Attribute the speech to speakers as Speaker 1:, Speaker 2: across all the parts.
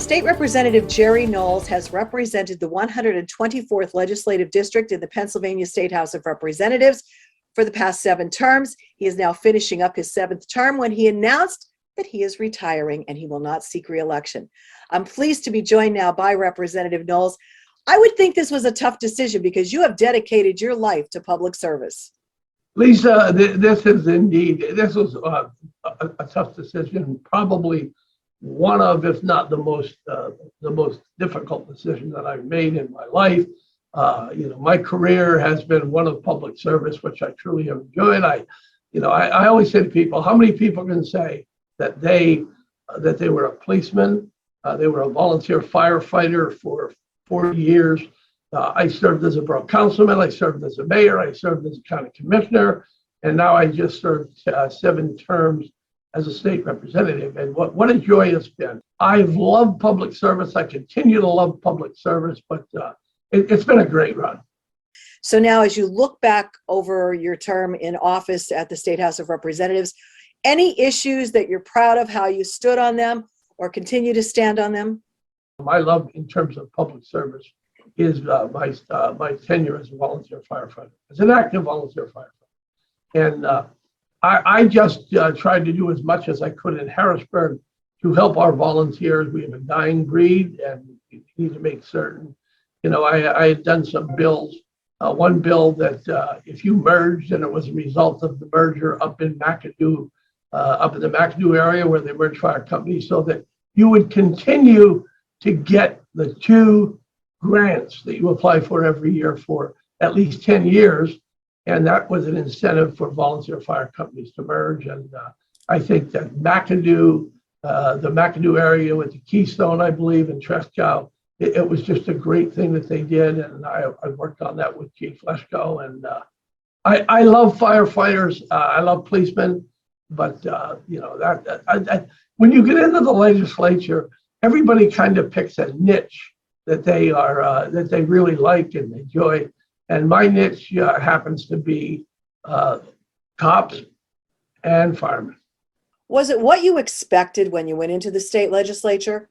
Speaker 1: State Representative Jerry Knowles has represented the 124th Legislative District in the Pennsylvania State House of Representatives for the past 7 terms. He is now finishing up his 7th term when he announced that he is retiring and he will not seek re-election. I'm pleased to be joined now by Representative Knowles. I would think this was a tough decision because you have dedicated your life to public service.
Speaker 2: Lisa, this was a tough decision, probably one of, if not the most difficult decision that I've made in my life. My career has been one of public service, which I truly have enjoyed. I always say to people, how many people can say that they were a policeman, they were a volunteer firefighter for 40 years. I served as a borough councilman, I served as a mayor, I served as a county commissioner, and now I just served 7 terms as a state representative. And what a joy it's been. I've loved public service. I continue to love public service, but it's been a great run.
Speaker 1: So now as you look back over your term in office at the State House of Representatives, any issues that you're proud of how you stood on them or continue to stand on them?
Speaker 2: My love in terms of public service is my tenure as a volunteer firefighter, as an active volunteer firefighter. And I just tried to do as much as I could in Harrisburg to help our volunteers. We have a dying breed, and we need to make certain. I had done some bills. One bill that if you merged and it was a result of the merger up in McAdoo, up in the McAdoo area where they merged fire companies, so that you would continue to get the 2 grants that you apply for every year for at least 10 years. And that was an incentive for volunteer fire companies to merge. And I think that McAdoo, the McAdoo area with the Keystone, I believe, in Tresco, it was just a great thing that they did. And I worked on that with Chief Leschko. And I love firefighters. I love policemen. But, when you get into the legislature, everybody kind of picks a niche that they really like and enjoy. And my niche happens to be cops and firemen.
Speaker 1: Was it what you expected when you went into the state legislature?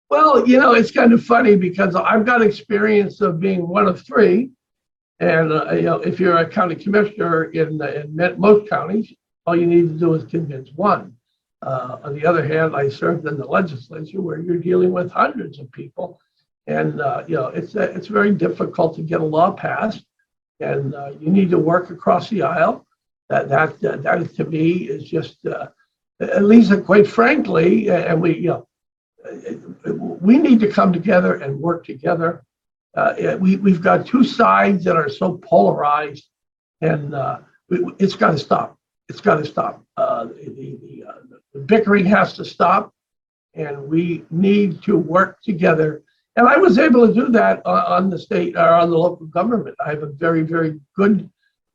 Speaker 2: Well, it's kind of funny because I've got experience of being one of 3. And, if you're a county commissioner in most counties, all you need to do is convince 1. On the other hand, I served in the legislature where you're dealing with hundreds of people. And, it's very difficult to get a law passed, and you need to work across the aisle. That to me is just, at least quite frankly, and we need to come together and work together. We've got 2 sides that are so polarized, and it's got to stop. It's got to stop. The bickering has to stop, and we need to work together. And I was able to do that on the state or on the local government. I have a very, very good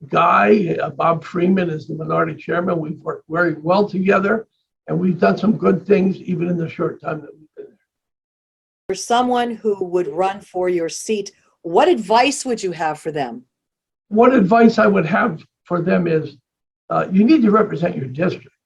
Speaker 2: guy. Bob Freeman is the minority chairman. We've worked very well together, and we've done some good things even in the short time that we've been there.
Speaker 1: For someone who would run for your seat, what advice would you have for them?
Speaker 2: What advice I would have for them is you need to represent your district.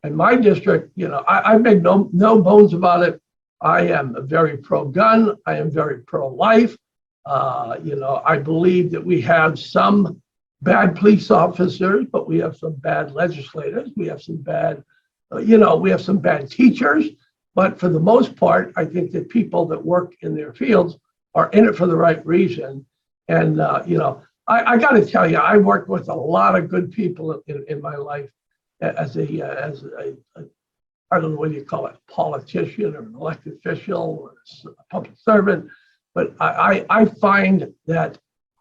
Speaker 2: And my district, I make no bones about it. I am very pro-gun. I am very pro-life. I believe that we have some bad police officers, but we have some bad legislators. We have some bad, we have some bad teachers. But for the most part, I think that people that work in their fields are in it for the right reason. And, I got to tell you, I worked with a lot of good people in my life as a I don't know what you call it, politician or an elected official or a public servant, but I find that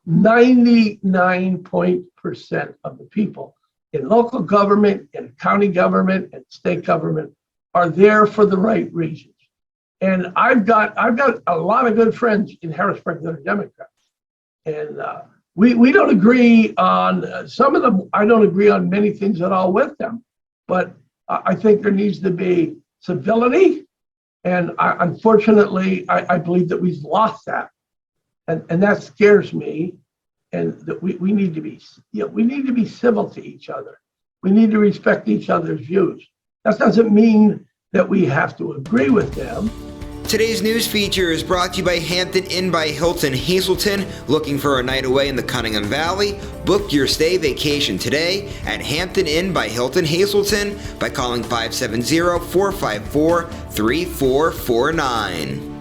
Speaker 2: 99% of the people in local government, in county government, and state government are there for the right reasons. And I've got a lot of good friends in Harrisburg that are Democrats, and we don't agree on some of them. I don't agree on many things at all with them, but I think there needs to be civility, and unfortunately, I believe that we've lost that, and that scares me. And that we need to be, we need to be civil to each other. We need to respect each other's views. That doesn't mean that we have to agree with them,
Speaker 3: Today's news feature is brought to you by Hampton Inn by Hilton Hazleton. Looking for a night away in the Cunningham Valley? Book your stay vacation today at Hampton Inn by Hilton Hazleton by calling 570-454-3449.